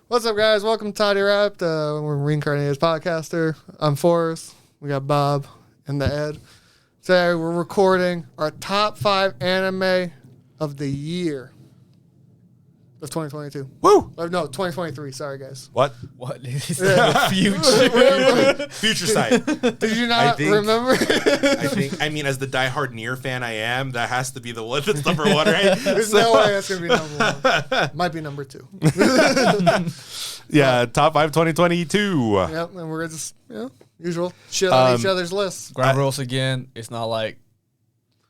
What's up, guys? Welcome to Totirap. We're Reincarnated podcaster. I'm Forrest. We got Bob and the Ed. Today we're recording our top 5 anime of the year of 2022. Woo! No, 2023. Sorry, guys. What? What is the future? Future sight. Did you not remember? I mean, as the diehard Nier fan I am, that has to be the one that's number one, right? There's no way that's going to be number 1. Might be number 2. Yeah, top 5 2022. Yep, and we're just, usual shit on each other's lists. Ground rules again. It's not like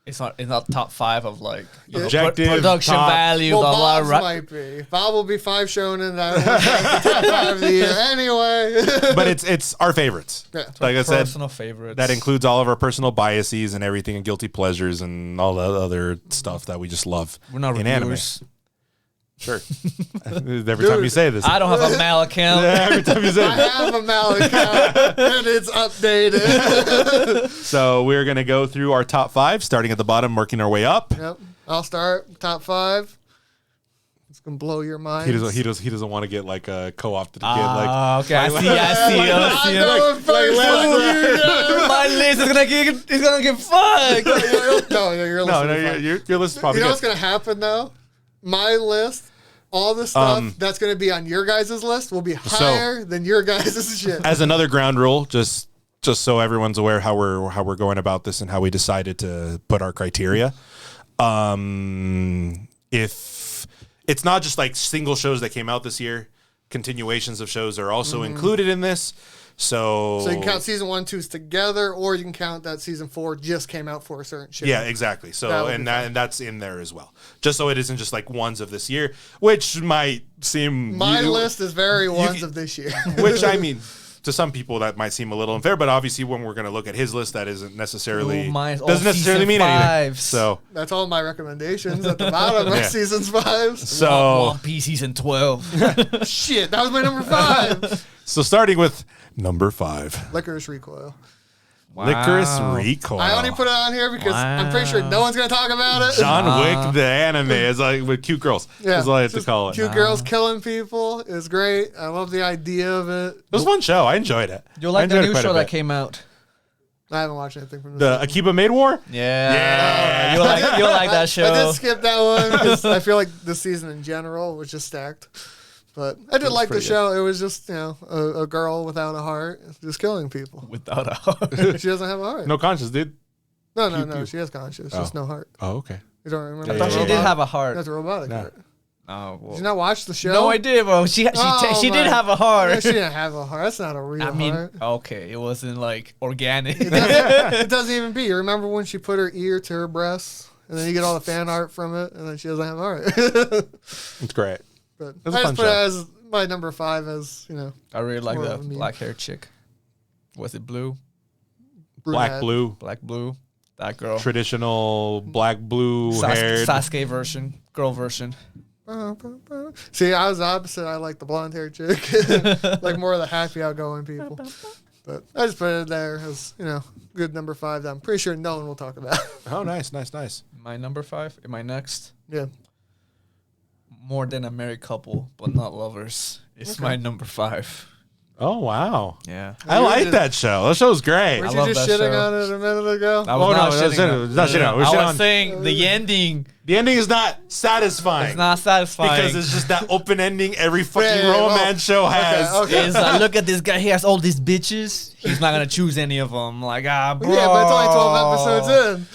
it's not top 5 of like Objective, production top. value. Well, blah, Bob's blah, might be. Bob will be 5 shonen. And I will be the top 5 of the year anyway. But it's our favorites. Yeah. Like I said, personal favorites. that includes all of our personal biases and everything and guilty pleasures and all the other stuff that we just love. We're not in reviewers. anime. Sure. Every time you say this. I don't have a Mal account. Yeah, every time you say I have a Mal account and it's updated. So we're going to go through our top 5, starting at the bottom, working our way up. Yep. I'll start top 5. It's gonna blow your mind. He doesn't want to get like co-opted again. Like, Okay, I see it. My list is gonna get fucked. No, your list. no, your list is probably You know good. what's gonna happen though? My list, all the stuff that's gonna be on your guys' list will be higher than your guys' shit. As another ground rule, just so everyone's aware how we're going about this and how we decided to put our criteria. If it's not just like single shows that came out this year, continuations of shows are also included in this. So you can count season 1, 2s together, or you can count that season 4 just came out for a certain shit. yeah, exactly. So and that's in there as well. Just so it isn't just like ones of this year, which might seem My list is very ones of this year. which I mean, to some people that might seem a little unfair, but obviously when we're going to look at his list, that isn't necessarily doesn't necessarily mean anything. So that's all my recommendations at the bottom of seasons 5. So One Piece season 12. Shit, that was my number 5. So starting with number 5, Licorice Recoil. Licorice Recoil. I only put it on here because I'm pretty sure no one's gonna talk about it. John Wick, the anime, is like with cute girls. Yeah, That's all I have to just call it. Cute girls killing people is great. I love the idea of it. It was a fun show. I enjoyed it. You like I the enjoyed it new quite a show that bit. came out? I haven't watched anything from this. The Akiba Maid War? Yeah. You like that show? I did skip that one because I feel like the season in general was just stacked. But I did like the show. It was just, a girl without a heart just killing people. Without a heart. She doesn't have a heart. No conscience, dude. No. She has conscience. Just no heart. Oh, okay. You don't remember? I thought she did have a heart. That's a robotic heart. Oh, well. Did you not watch the show? No, I did, bro. She did have a No, heart. she didn't have a heart. That's not a real heart. Okay, it wasn't like organic. It doesn't even be. You remember when she put her ear to her breast, and then you get all the fan art from it, and then she doesn't have a heart. It's great. But It was a I fun just put it show. as my number 5 as, I really like More the of a meme. black hair chick. Was it blue? Black, blue, Black, blue. That girl. traditional black, blue haired. Sasuke version. Girl version. See, I was the opposite. I like the blonde hair chick. Like more of the happy, outgoing people. But I just put it there as, good number 5 that I'm pretty sure no one will talk about. Oh, nice. My number 5. Am I next? Yeah. More Than a Married Couple, but not lovers. It's my number 5. Oh, wow. Yeah. I like that show. That show's great. Weren't I you love just that shitting show. on it a minute ago? I was not that's shitting on- not shitting on. We're I shitting was on- saying the ending. The ending is not satisfying. It's not satisfying. Because it's just that open ending every fucking Yeah, well, romance show has. Okay. It's like, look at this guy. He has all these bitches. He's not gonna choose any of them. Like, bro. Yeah, but it's only 12 episodes in.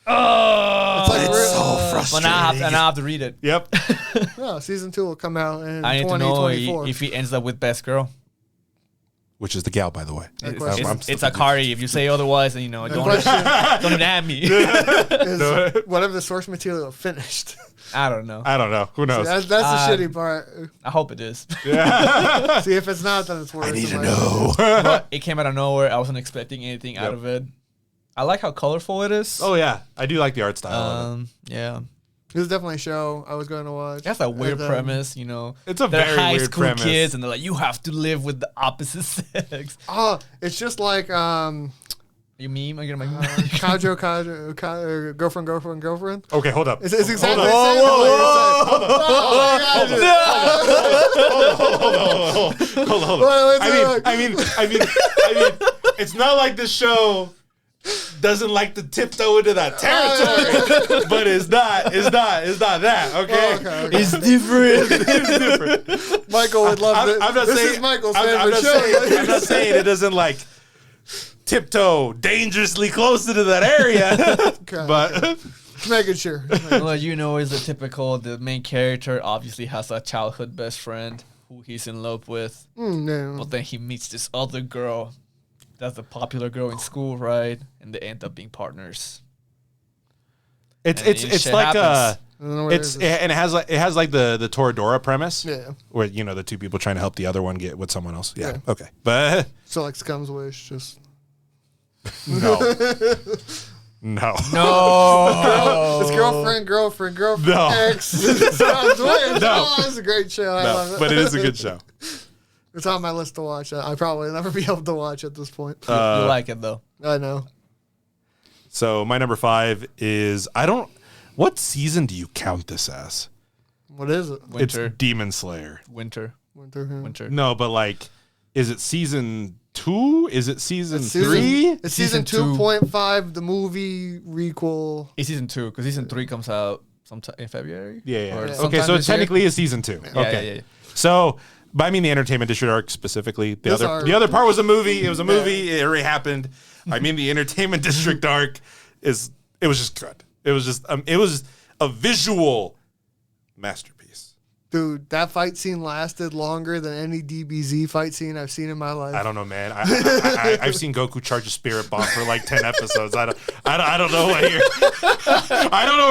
Oh, It's like It's so but frustrating. now I have to read it. Yep. No, season 2 will come out in I need to know 2024. if he ends up with best girl. Which is the gal, by the way. It's Akari. If you say otherwise, then don't question even at me. is whatever the source material finished. I don't know. I don't know. Who knows? That's the shitty part. I hope it is. See, if it's not, then it's worse. I need to in my know. But it came out of nowhere. I wasn't expecting anything out of it. I like how colorful it is. Oh, yeah. I do like the art style of it. Yeah. It was definitely a show I was going to watch. That's a weird And then- premise, It's a They're very high weird school premise. kids, and they're like, you have to live with the opposite sex. Oh, it's just like You meme? I get my Kajo, girlfriend. Okay, hold up. It's exactly the Hold same. on. Hold on. I mean, it's not like the show doesn't like to tiptoe into that territory, but it's not that. Okay, Okay. It's different. It's different. Michael would love it. I'm not This saying is Michael's I'm favorite not show. saying, I'm not saying it doesn't like tiptoe dangerously closer to that area, Okay. but Making sure. Well, you know, is the main character obviously has a childhood best friend who he's in love with, No. but then he meets this other girl that's a popular girl in school, right? And they end up being partners. it's shit like happens. I don't know where it's it is. and it has like the Toradora premise, Yeah. where the two people trying to help the other one get with someone else. Yeah. Yeah. Okay, but So like Scum's Wish, just no. No. No. it's girlfriend, No. ex. Scum's Wish. No. Oh, it's a great show. I love it. But it is a good show. It's on my list to watch. I probably never be able to watch at this point. You like it though. I know. So my number 5 is what season do you count this as? What is it? Winter. It's Demon Slayer. Winter. Winter. No, but like, is it season 2? Is it season It's 3? It's season Season 2.5, the movie requel. It's season 2 because season 3 comes out sometime in February. Yeah. Or Okay, sometime so it this year. technically is season 2. Yeah, Okay. yeah. So, but I mean the Entertainment District arc specifically. The other part was a movie. It was a movie. It already happened. I mean the Entertainment District arc was just good. It was just it was a visual masterpiece. Dude, that fight scene lasted longer than any DBZ fight scene I've seen in my life. I don't know, man. I've seen Goku charge a spirit bomb for like 10 episodes. I don't know what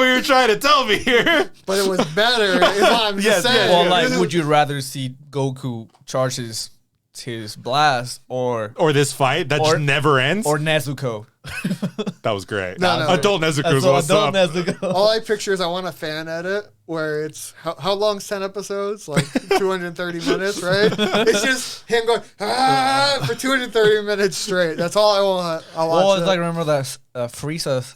you're trying to tell me here. But it was better, is what I'm Yes, saying. yes, Well, yeah. like, would you rather see Goku charge his blast or This fight that just never ends. Nezuko? That was great. No. Adult Nezuko's So what's adult up. Nezuko. All I picture is I want a fan edit where it's how long's 10 episodes? Like 230 minutes, right? It's just him going for 230 minutes straight. That's all I want. I'll watch Well, it's that. like, remember that Frieza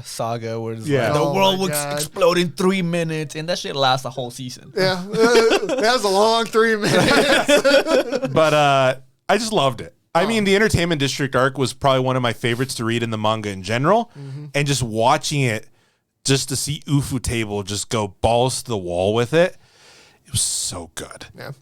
saga where it's Yeah. like, the Oh world my would God. explode in 3 minutes, and that shit lasts a whole season. Yeah, that was a long 3 minutes. But I just loved it. I mean, the Entertainment District arc was probably one of my favorites to read in the manga in general. And just watching it, just to see Ufu Table just go balls to the wall with it, it was so good. Yeah.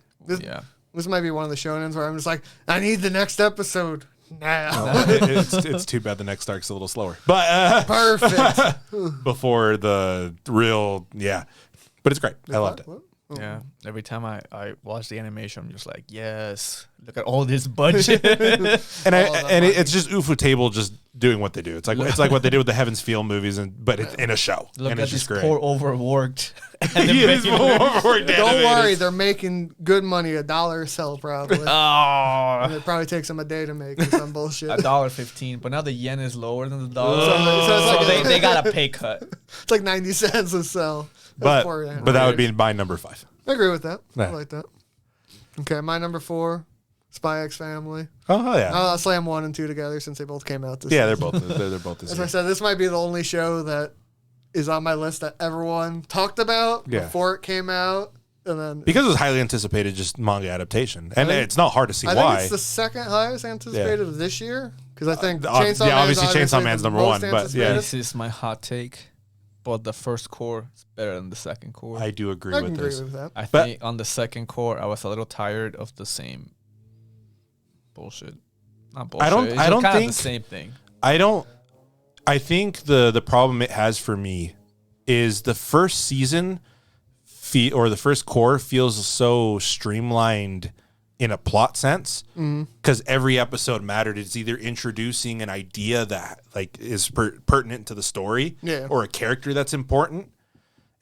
Yeah. This might be one of the shonens where I'm just like, I need the next episode now. It's too bad the next arc's a little slower. But Perfect. before the real, yeah. But it's great. I loved it. What? Yeah. Every time I watch the animation, I'm just like, yes, look at all this budget. And money. it's just Ufu Table just doing what they do. It's like what they did with the Heaven's Feel movies, but it's in a show. Look and at it's this just great. poor overworked. He is more overworked Don't animated. worry, they're making good money, $1 a cell probably. And Oh, it probably takes them a day to make or some bullshit. $1.15, but now the yen is lower than the dollar, So it's like- they got a pay cut. It's like 90 cents a cell. But That's poor. that would be my number 5. I agree with that. I Yeah. like that. Okay, my number 4, Spy X Family. Oh yeah. I'll slam 1 and 2 together since they both came out this Yeah, year. they're both the As I same. said, this might be the only show that is on my list that everyone talked about Yeah. before it came out. And then Because it was highly anticipated, just manga adaptation, and think- it's not hard to see I think why. it's the second highest anticipated of this year. Because I think Yeah, Chainsaw Man obviously is Chainsaw Man's the number most 1, but yeah. anticipated. This is my hot take, but the first core is better than the second core. I do agree I with can agree this. with that. I But- think on the second core, I was a little tired of the same bullshit. Not bullshit. don't- It's I just don't kinda think- the same thing. I think the problem it has for me is the first season or the first core feels so streamlined in a plot sense because every episode mattered. It's either introducing an idea that like is pertinent to the story, Yeah. or a character that's important,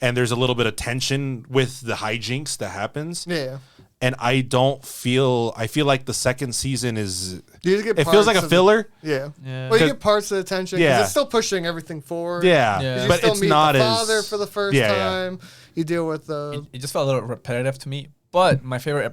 and there's a little bit of tension with the hijinks that happens. Yeah. And I feel like the second season is You just get it feels like parts a of the- filler. Yeah. Yeah. Well, you get parts of the tension. Yeah. Yeah. It's still pushing everything forward. Yeah, Yeah. 'Cause you but still it's meet not the as father for the first yeah. time. You deal with the It just felt a little repetitive to me. But my favorite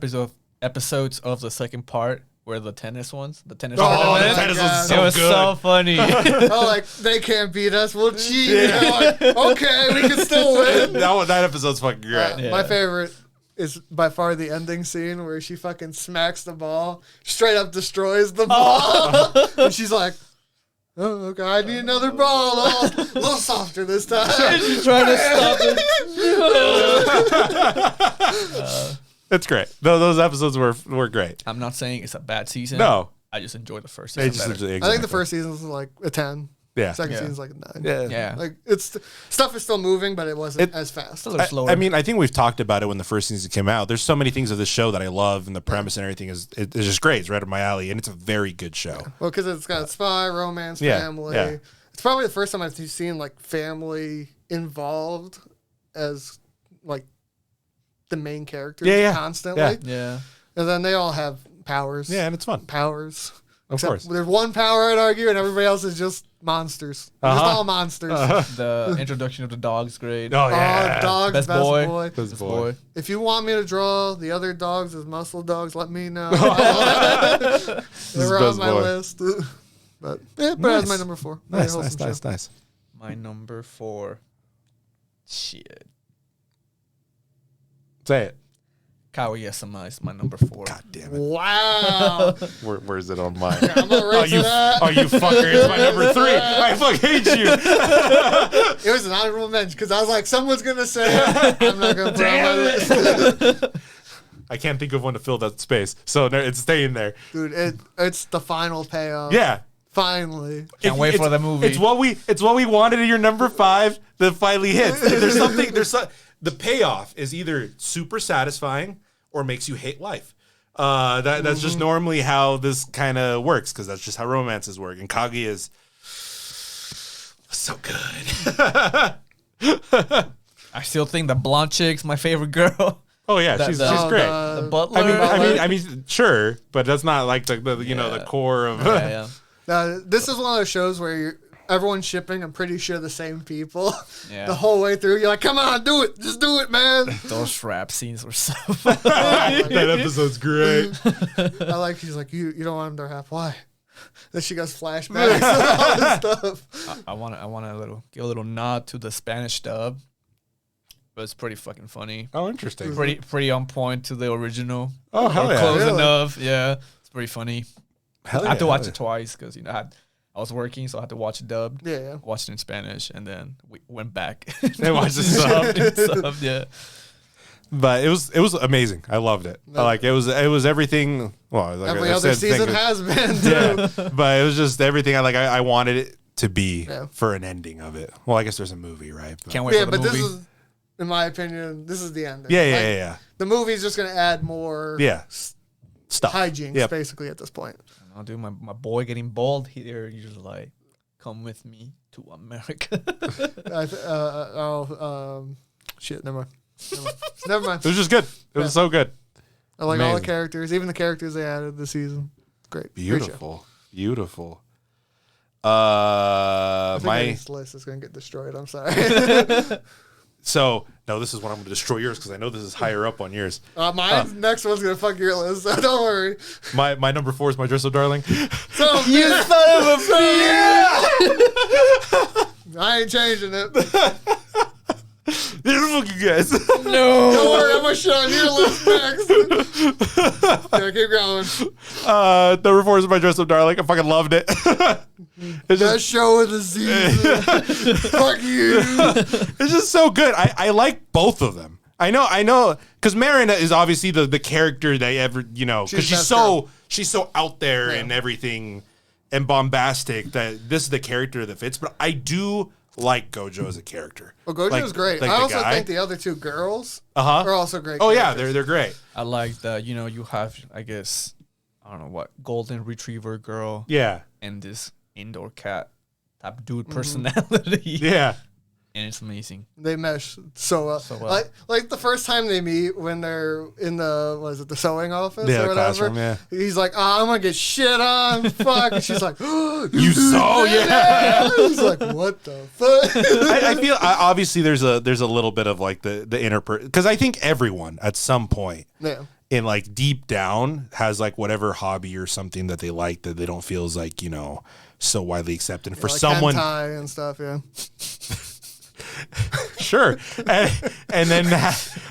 episodes of the second part were the tennis ones. The tennis Oh, tournament. the tennis was It so was good. so funny. Oh, like they can't beat us. We'll cheat. Yeah. Like, okay, we can still win. that episode's fucking great. Yeah. My favorite is by far the ending scene where she fucking smacks the ball, straight up destroys the ball, and she's like, "Oh, okay, I need another ball, a little softer this time." She's trying to stop it. It's great. Those episodes were great. I'm not saying it's a bad season. No. I just enjoyed the first They season just- better. I think the first season's like a 10. Yeah. Second Yeah. season's like a 9. Yeah. Yeah. Like it's stuff is still moving, but it wasn't as fast. a little slower. I mean, I think we've talked about it when the first season came out. There's so many things of this show that I love, and the premise and everything is just great. It's right up my alley, and it's a very good show. Well, because it's got spy, romance, Yeah, family. yeah. It's probably the first time I've seen like family involved as like the main characters Yeah, yeah. constantly. yeah. And then they all have powers. Yeah, and it's fun. Powers. Of course. There's one power, I'd argue, and everybody else is just monsters. Just all monsters. The introduction of the dog's great. Oh yeah. Dog's Best best boy. boy. Best boy. If you want me to draw the other dogs as muscle dogs, let me know. They were on best my boy. list. But that's my Nice. number 4. Nice, Very nice, wholesome nice, show. nice. My number 4. Shit. Say it. Kaguya-sama is my number 4. God damn it. Wow. Where's it on mine? I'm gonna raise it up. Oh, you fucker. It's my number 3. I fucking hate you. It was an honorable mention because I was like, someone's going to say it. I'm not going to put it on my list. I can't think of one to fill that space, so it's staying there. Dude, it's the final payoff. Yeah. Finally. Can't wait for the movie. It's what we wanted in your number 5 that finally hits. The payoff is either super satisfying or makes you hate life. That's just normally how this kind of works, because that's just how romances work. And Kaguya is so good. I still think the blonde chick's my favorite girl. Oh yeah, she's great. The butler. I mean, sure, but that's not like the the core of. yeah. This is one of those shows where everyone's shipping, I'm pretty sure, the same people Yeah. the whole way through. You're like, come on, do it. Just do it, man. Those rap scenes were so That episode's great. I like, he's like, you don't want him to rap. Why? Then she goes flashbacks and all this stuff. I want to give a little nod to the Spanish dub. But it's pretty fucking funny. Oh, interesting. Pretty on point to the original. Oh, hell yeah. Close Really? enough. Yeah. It's pretty funny. Hell I had to yeah, watch hell it twice because I was working, so I had to watch it dubbed. Yeah. Watched it in Spanish, and then we went back. They watched the subbed. Yeah. But it was amazing. I loved it. It was everything. Well, like Every I other said, season thing- has been, too. Yeah, but it was just everything. I wanted it to be Yeah. for an ending of it. Well, I guess there's a movie, right? But- Can't wait Yeah, for the but movie. this is, in my opinion, this is the ending. Yeah, yeah, Like, yeah, The movie's just going to add more yeah. Stuff. hijinks, Yep. basically, at this point. I'll do my boy getting bald here. You're just like, come with me to America. Shit, never mind. Never mind. It was just good. It was so good. I like all the Amazing. characters, even the characters they added this season. Great. Great show. Beautiful. Beautiful. I think My this list is going to get destroyed. I'm sorry. so no, this is when I'm going to destroy yours because I know this is higher up on yours. My next one's going to fuck your list, so don't worry. My number 4 is My Dress So Darling. So, you son of a bitch! I ain't changing it. Look, you guys. No. Don't worry, I'm going to shit on your list next. Yeah, keep going. Number 4 is My Dress So Darling. I fucking loved it. It's That just, show of the season. Fuck you. it's just so good. I like both of them. I know, because Marina is obviously the character they ever, because She's she's best so girl. she's so out there Yeah. and everything and bombastic that this is the character that fits. But I do like Gojo as a character. Well, Gojo's great. like I the also guy. think the other two girls Uh-huh. are also great. Oh yeah, characters. they're great. I like that, you have, I guess, I don't know what, golden retriever girl Yeah, and this indoor cat type dude personality. yeah. And it's amazing. They mesh so well. So well. Like the first time they meet when they're in the sewing office Yeah, or the whatever. classroom, yeah. He's like, I'm gonna get shit on. Fuck. And she's like, You saw, yeah. He's like, what the fuck? I feel obviously there's a little bit of like the inner because I think everyone at some point Yeah. in like deep down has like whatever hobby or something that they like that they don't feel is like, so widely accepted. And for like someone hentai and stuff, yeah. sure. And then,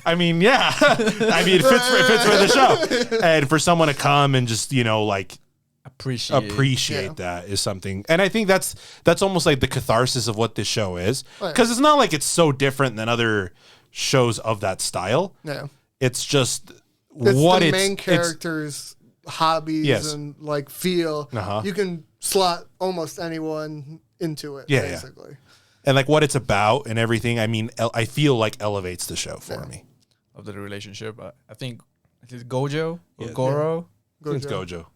I mean, yeah. I mean, it fits for the show. And for someone to come and just, like appreciate that is something. And I think that's almost like the catharsis of what this show is. Because it's not like it's so different than other shows of that style. Yeah. It's just the main character's hobbies and like feel. You can slot almost anyone into it, basically. Yeah. And like what it's about and everything, I mean, I feel like elevates the show for me. Of the relationship, I think it's Gojo or Goro. I think it's Gojo.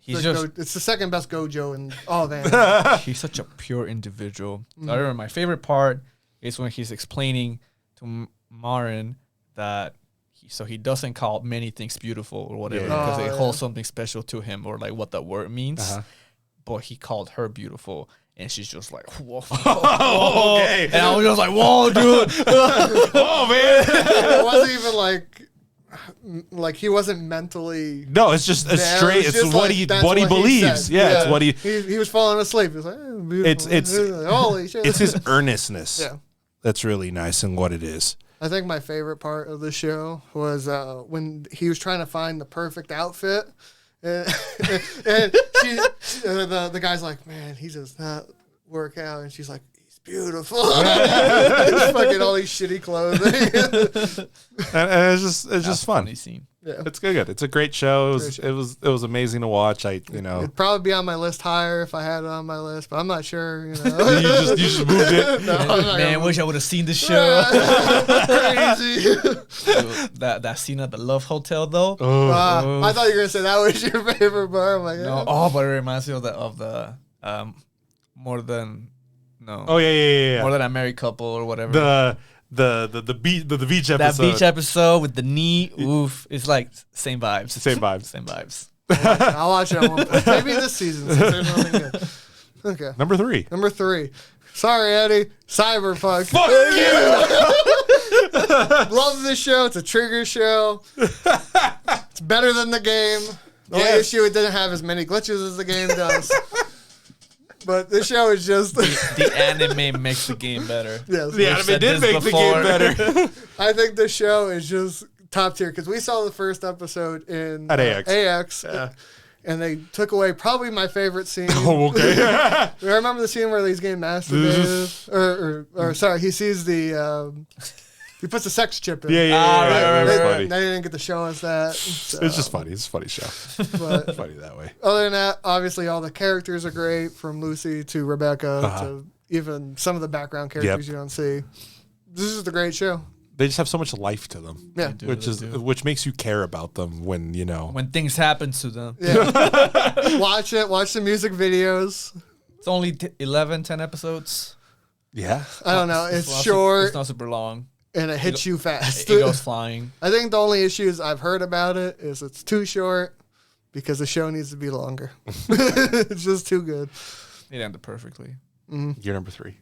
It's the second best Gojo in all of anime. He's such a pure individual. I remember my favorite part is when he's explaining to Marin that he doesn't call many things beautiful or whatever because they hold something special to him or like what that word means. But he called her beautiful. And she's just like, whoa. Okay. And I was just like, whoa, dude. Oh, man. It wasn't even like he wasn't mentally. No, it's just straight. It's what he believes. It's what he was falling asleep. He was like, beautiful. It's holy shit. It's his earnestness. That's really nice and what it is. I think my favorite part of the show was when he was trying to find the perfect outfit. And the guy's like, man, he does not work out. And she's like, he's beautiful. It's fucking all these shitty clothing. and it's just fun. Funny scene. Yeah. It's good. It's a great show. It was amazing to watch. It'd probably be on my list higher if I had it on my list, but I'm not sure. You just moved it. Man, wish I would have seen the show. Crazy. Dude, that scene at the Love Hotel though. I thought you were gonna say that was your favorite part. I'm like, no, but it reminds me of the more than Oh yeah. More Than a Married Couple or whatever. The beach episode. That beach episode with the knee, oof. It's like same vibes. Same vibes. I'll watch it at one point. Maybe this season since there's nothing good. Okay. Number three. Sorry, Eddie. Cyberpunk. Fuck you! Love this show. It's a trigger show. It's better than the game. The only issue, it didn't have as many glitches as the game does. But this show is just... the anime makes the game better. Yes. The anime did make the game better. I think this show is just top tier because we saw the first episode at AX. Yeah. And they took away probably my favorite scene. Oh, okay. I remember the scene where he's getting masturbated. or sorry, he sees the... he puts a sex chip in. Yeah. They Funny. didn't get to show us that. So. It's just funny. It's a funny show. But funny that way. other than that, obviously all the characters are great, from Lucy to Rebecca to even some of the background characters you don't see. This is a great show. They just have so much life to them. Yeah. Which makes you care about them when when things happen to them. Yeah. Watch the music videos. It's only 10 episodes. Yeah. I don't know. It's short. It's not super long. And it hits you fast. It goes flying. I think the only issues I've heard about it is it's too short because the show needs to be longer. It's just too good. It ended perfectly. Mm-hmm. You're number 3.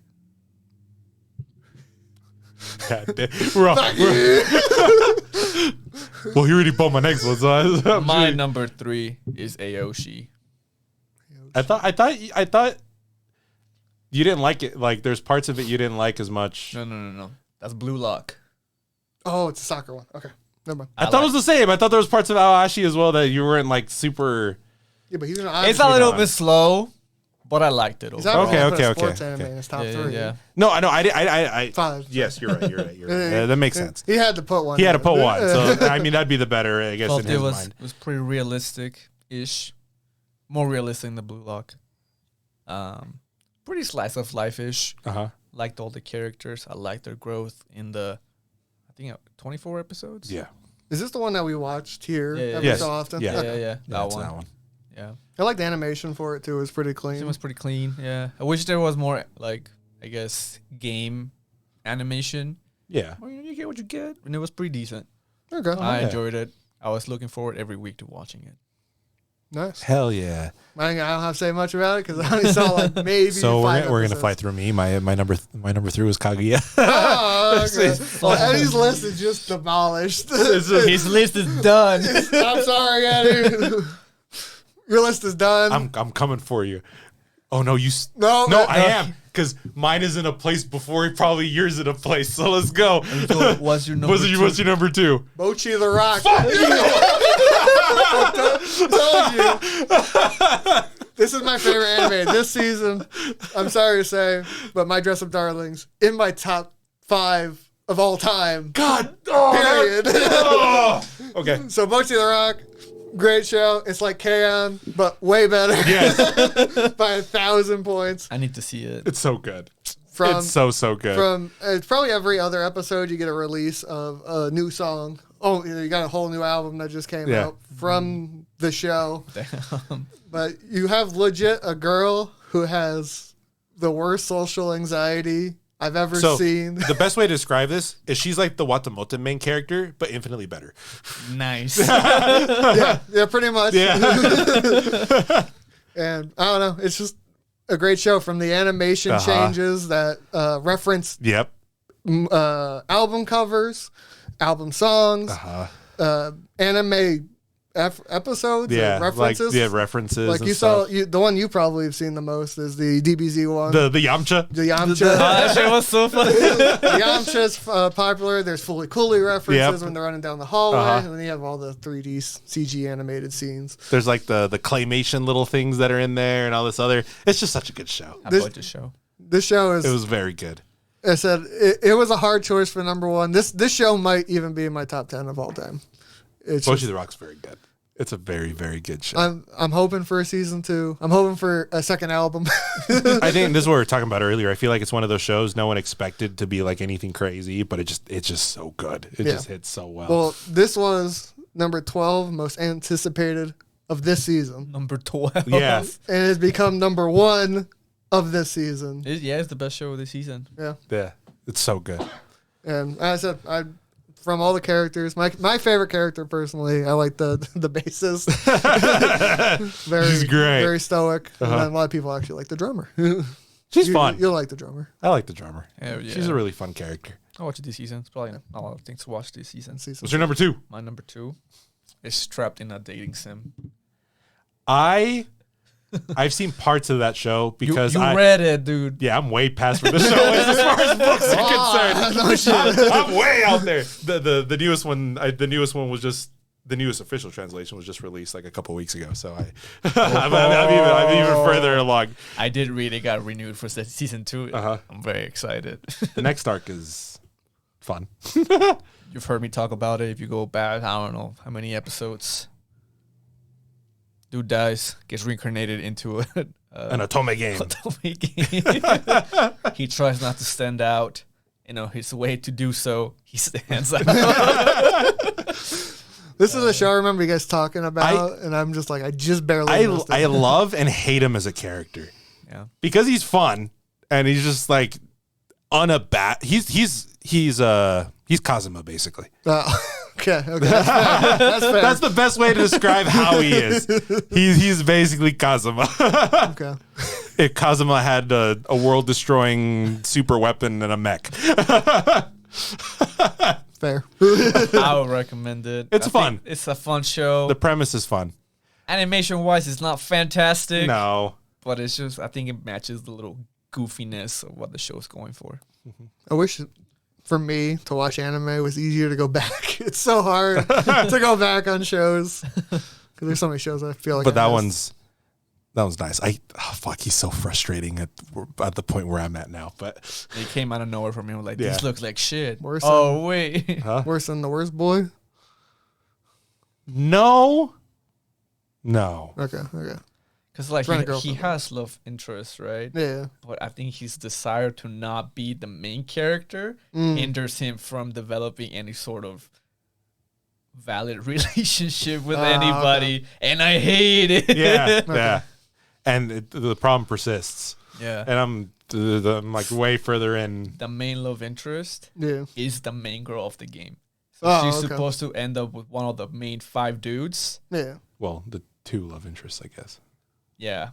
Well, he already bought my next one, so my number 3 is Aoshi. I thought you didn't like it. Like, there's parts of it you didn't like as much. No. That's Blue Lock. Oh, it's a soccer one. Okay, never mind. I thought it was the same. I thought there was parts of Aoshi as well that you weren't like super. Yeah, but he's it's a little bit slow, but I liked it. Okay. Sports anime in his top 3. Yeah. No, I know. I 5. Yes, you're right. Yeah, that makes sense. He had to put one. He had to put one. So I mean, that'd be the better, I guess, in his mind. It was pretty realistic-ish, more realistic than Blue Lock. Pretty slice of life-ish. Liked all the characters. I liked their growth in the, I think 24 episodes. Yeah. Is this the one that we watched here Yes. so often? Yeah. That one. Yeah. I like the animation for it too. It was pretty clean. It was pretty clean. Yeah. I wish there was more like, I guess, game animation. Yeah. Well, you get what you get, and it was pretty decent. Okay. I enjoyed it. I was looking forward every week to watching it. Nice. Hell yeah. I don't have to say much about it because I only saw like maybe. So five we're gonna episodes. fly through me. My number 3 was Kaguya. Oh, okay. Well, Eddie's list is just demolished. His list is done. I'm sorry, Eddie. Your list is done. I'm coming for you. Oh no, No, I am, because mine is in a place before probably yours in a place. So let's go. So what's your number? What's your number 2? Mochi the Rock. I told you. This is my favorite anime this season. I'm sorry to say, but My Dress Up Darlings in my top 5 of all time. God. Period. Okay. So Mochi the Rock, great show. It's like K-On, but way better. Yes. By 1,000 points. I need to see it. It's so good. From It's so good. From it's probably every other episode you get a release of a new song. Oh, you got a whole new album that just came out from the show. Damn. But you have legit a girl who has the worst social anxiety I've ever seen. The best way to describe this is she's like the Watamote main character, but infinitely better. Nice. yeah, pretty much. Yeah. And I don't know, it's just a great show from the animation changes that reference Yep. album covers, album songs, anime episodes, references. References. Like and you stuff. saw, the one you probably have seen the most is the DBZ one. the Yamcha. The Yamcha. That shit was so funny. The Yamcha's popular. There's Fully Cooley references when they're running down the hallway. And then you have all the 3D CG animated scenes. There's like the claymation little things that are in there and all this other. It's just such a good show. I bought the show. This show is. It was very good. I said it was a hard choice for number 1. This show might even be in my top 10 of all time. It's Mochi the Rock's very good. It's a very, very good show. I'm hoping for a season 2. I'm hoping for a second album. I think this is what we were talking about earlier. I feel like it's one of those shows no one expected to be like anything crazy, but it's just so good. It just hits so well. Well, this was number 12 most anticipated of this season. Number 12. Yeah. And it's become number 1 of this season. It's the best show of the season. Yeah. It's so good. And as I said, from all the characters, my favorite character personally, I like the bassist. She's great. Very stoic. And then a lot of people actually like the drummer. She's fun. You'll like the drummer. I like the drummer. Hell yeah. She's a really fun character. I watched it this season. It's probably not a lot of things to watch this season. What's your number 2? My number 2 is Trapped in a Dating Sim. I've seen parts of that show because you I read it, dude. Yeah, I'm way past where the show is as far as books are concerned. I'm way out there. The newest one, was just the newest official translation was just released like a couple weeks ago. So I'm even further along. I did read it got renewed for season 2. I'm very excited. The next arc is fun. You've heard me talk about it. If you go back, I don't know how many episodes. Dude dies, gets reincarnated into An otome game. Otome game. He tries not to stand out. His way to do so, he stands out. This is a show I remember you guys talking about, and I'm just like, I just barely missed it. I love and hate him as a character. Yeah. Because he's fun and he's just like he's Kazuma basically. Okay, that's fair. That's fair. That's the best way to describe how he is. He's basically Kazuma. Okay. If Kazuma had a world-destroying super weapon and a mech. Fair. I would recommend it. It's fun. It's a fun show. The premise is fun. Animation-wise, it's not fantastic. No. But it's just, I think it matches the little goofiness of what the show's going for. I wish for me to watch anime was easier to go back. It's so hard to go back on shows because there's so many shows I feel like. But that one's nice. He's so frustrating at the point where I'm at now. But it came out of nowhere for me. I'm like, Yeah. this looks like shit. Worse wait. Worse than the worst boy. no. Okay. Because like Friend of he girlfriend. has love interest, right? Yeah. But I think his desire to not be the main character hinders him from developing any sort of valid relationship with anybody. Okay. And I hate it. Yeah. Okay. Yeah. And the problem persists. Yeah. And I'm like way further in. The main love interest Yeah. is the main girl of the game. So Oh, she's okay. supposed to end up with one of the main 5 dudes. Yeah. Well, two love interests, I guess. Yeah.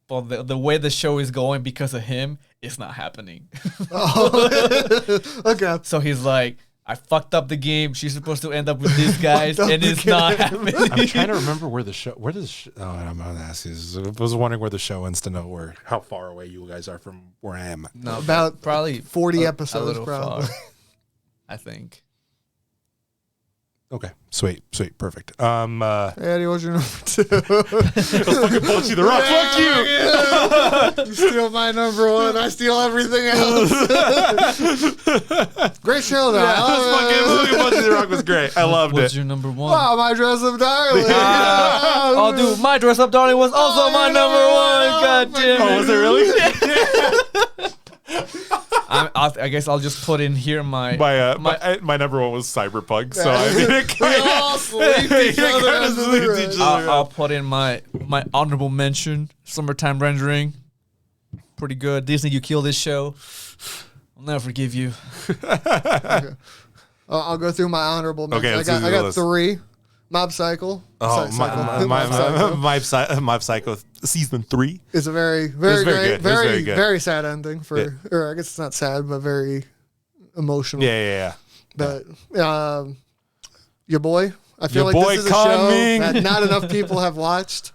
But the way the show is going because of him, it's not happening. Okay. So he's like, I fucked up the game. She's supposed to end up with these guys, and it's not happening. I'm trying to remember where the show. Oh, I'm gonna ask you. I was wondering where the show ends to know how far away you guys are from where I am. No, About probably 40 a episodes, little probably. far, I think. Okay, sweet, perfect. Eddie, what's your number 2? Fucking Punchy the Rock. Fuck you. You steal my number 1. I steal everything else. Great show, though. Fucking Punchy the Rock was great. I loved What's it. your number 1? Wow, my dress up darling. Oh, dude, my dress up darling was also my number 1. God damn it. Oh, was it really? I guess I'll just put in here my my number 1 was Cyberpunk. So I mean, it We all sleep each other under the rug. I'll put in my honorable mention, Summertime Rendering. Pretty good. Disney, you kill this show. I'll never forgive you. Okay. I'll go through my honorable mentions. Okay, I got 3. Mob Psycho. Oh, Mob Psycho. Mob Psycho season 3. It's a very, It was very, very great, good. It was very good. very sad ending for, or I guess it's not sad, but very emotional. Yeah. But your boy, I feel Your like boy this is coming. a show that not enough people have watched.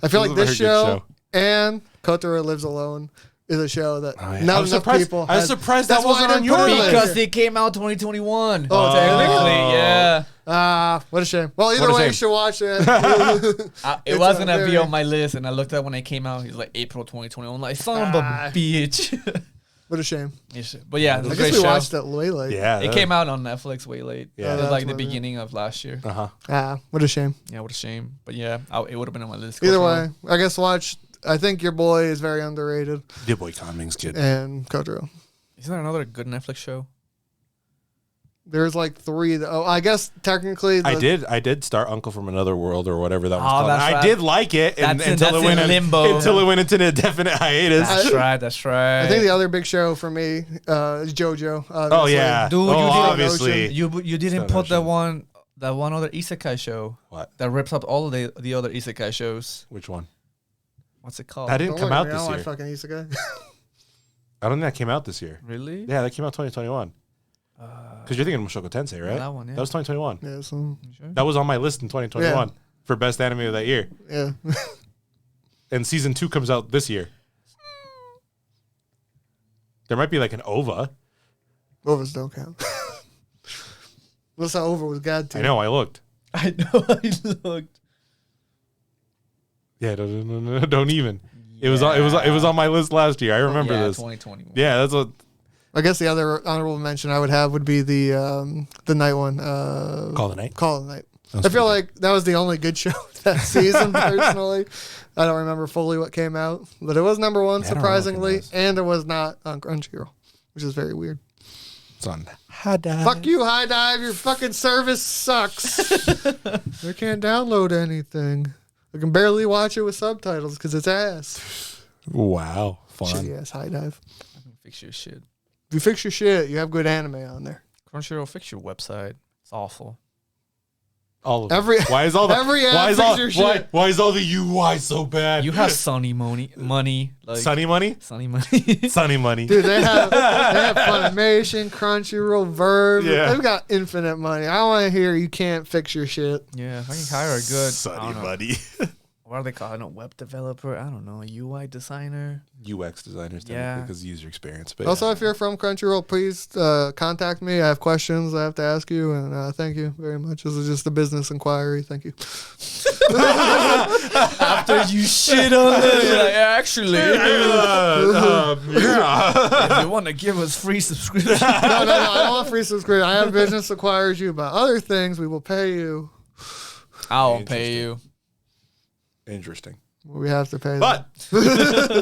I feel This like is a this very good show and Kotaro Lives Alone is a show that Oh, yeah. not I'm enough surprised- people. I was has- surprised That's that why wasn't I on didn't put your it list. there. Because it came out 2021. Oh, Technically, yeah. What a shame. Well, either What a way, shame. you should watch it. It It's was a gonna be very- on my list, and I looked at when it came out. He's like April 2021. I'm like, son of a bitch. What a shame. But yeah, it's a I great guess we show. watched it way late. Yeah. It came out on Netflix way late. Yeah. It was That's like the what it is. beginning of last year. What a shame. Yeah, what a shame. But yeah, it would have been on my list. Either way, I guess watch. I think your boy is very underrated, Your boy Conming's good. and Kotaro. Isn't there another good Netflix show? There's like 3. I guess technically I did start Uncle from Another World or whatever that was Oh, called. that's I right. did like it until that's in limbo. Until it went into an indefinite hiatus. That's right. I think the other big show for me is JoJo. Oh obviously. yeah, Dude, oh, you did- obviously. You didn't Stone put that Ocean. one other isekai show What? that rips up all of the other isekai shows. Which one? What's it called? That didn't Don't come look out at me, I this don't year. like fucking isekai. I don't think that came out this year. Really? Yeah, that came out 2021. Because you're thinking of Mushoku Tensei, right? That one, yeah. That was 2021. Yeah, so, Sure? That was on my list in 2021 for best anime of that year. yeah. And season 2 comes out this year. There might be like an OVA. Overs don't count. Unless that over was God tier. I know. I looked. I know. I looked. Yeah, don't even. It was on my list last year. I remember this. 2021. Yeah, that's what. I guess the other honorable mention I would have would be the night one. Call the Night. Call of the Night. That's I feel pretty like that was the only good show that season, personally. I don't remember fully what came out, but it was number 1, Yeah, I don't surprisingly, recognize. and it was not on Crunchyroll, which is very weird. It's on High Dive. Fuck you, High Dive. Your fucking service sucks. I can't download anything. I can barely watch it with subtitles because it's ass. Wow, fun. Shitty ass High Dive. I can fix your shit. If you fix your shit, you have good anime on there. Crunchyroll, fix your website. It's awful. All of Every- it. Why is all the every app why is fix all your why, shit. why is all the UI so bad? You have Sunny money, like Sunny money, Sunny money. Sunny money. Dude, they have Funimation, Crunchyroll, Verve. Yeah. They've got infinite money. I want to hear you can't fix your shit. Yeah, if I can hire a good, I Sunny don't know, money. what are they called? A web developer? I don't know, a UI designer. UX designers, Yeah. because user experience. But Also, if you're from Crunchyroll, please contact me. I have questions I have to ask you, and thank you very much. This is just a business inquiry. Thank you. After you shit on them, you're like, actually, yeah. if you want to give us free subscription, No, I don't want free subscription. I have business inquiries you about other things. We will pay you. I'll pay you. Interesting. We have to pay them. But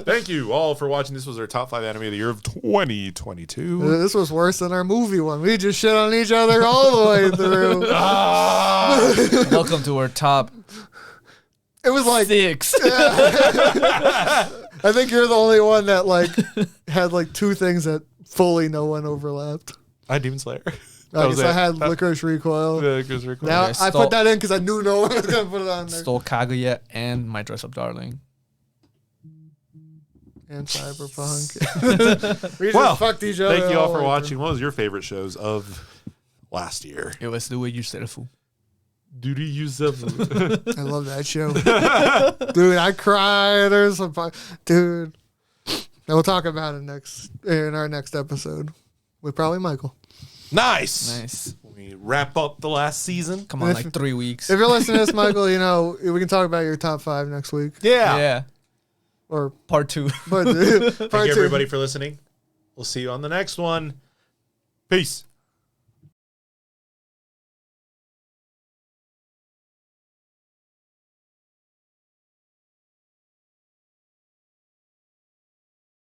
thank you all for watching. This was our top 5 anime of the year of 2022. This was worse than our movie one. We just shit on each other all the way through. Welcome to our top It was like 6. I think you're the only one that like had like 2 things that fully no one overlapped. I Demon Slayer. I was guess I it. had Licorice Recoil. Now Okay, I put that in because I knew no one was gonna put it on there. Stole Kaguya and My Dress Up Darling. And cyberpunk. We just fucked each other. Thank you all the for way watching. through. What was your favorite shows of last year? It was the way you said it, fool. Duty use of I love that show. Dude, I cried. There's some dude. And we'll talk about it in our next episode with probably Michael. Nice. We wrap up the last season. Come on, like 3 weeks. If you're listening to this, Michael, we can talk about your top 5 next week. Yeah. Or Part 2. but Thank part you 2. everybody for listening. We'll see you on the next one. Peace.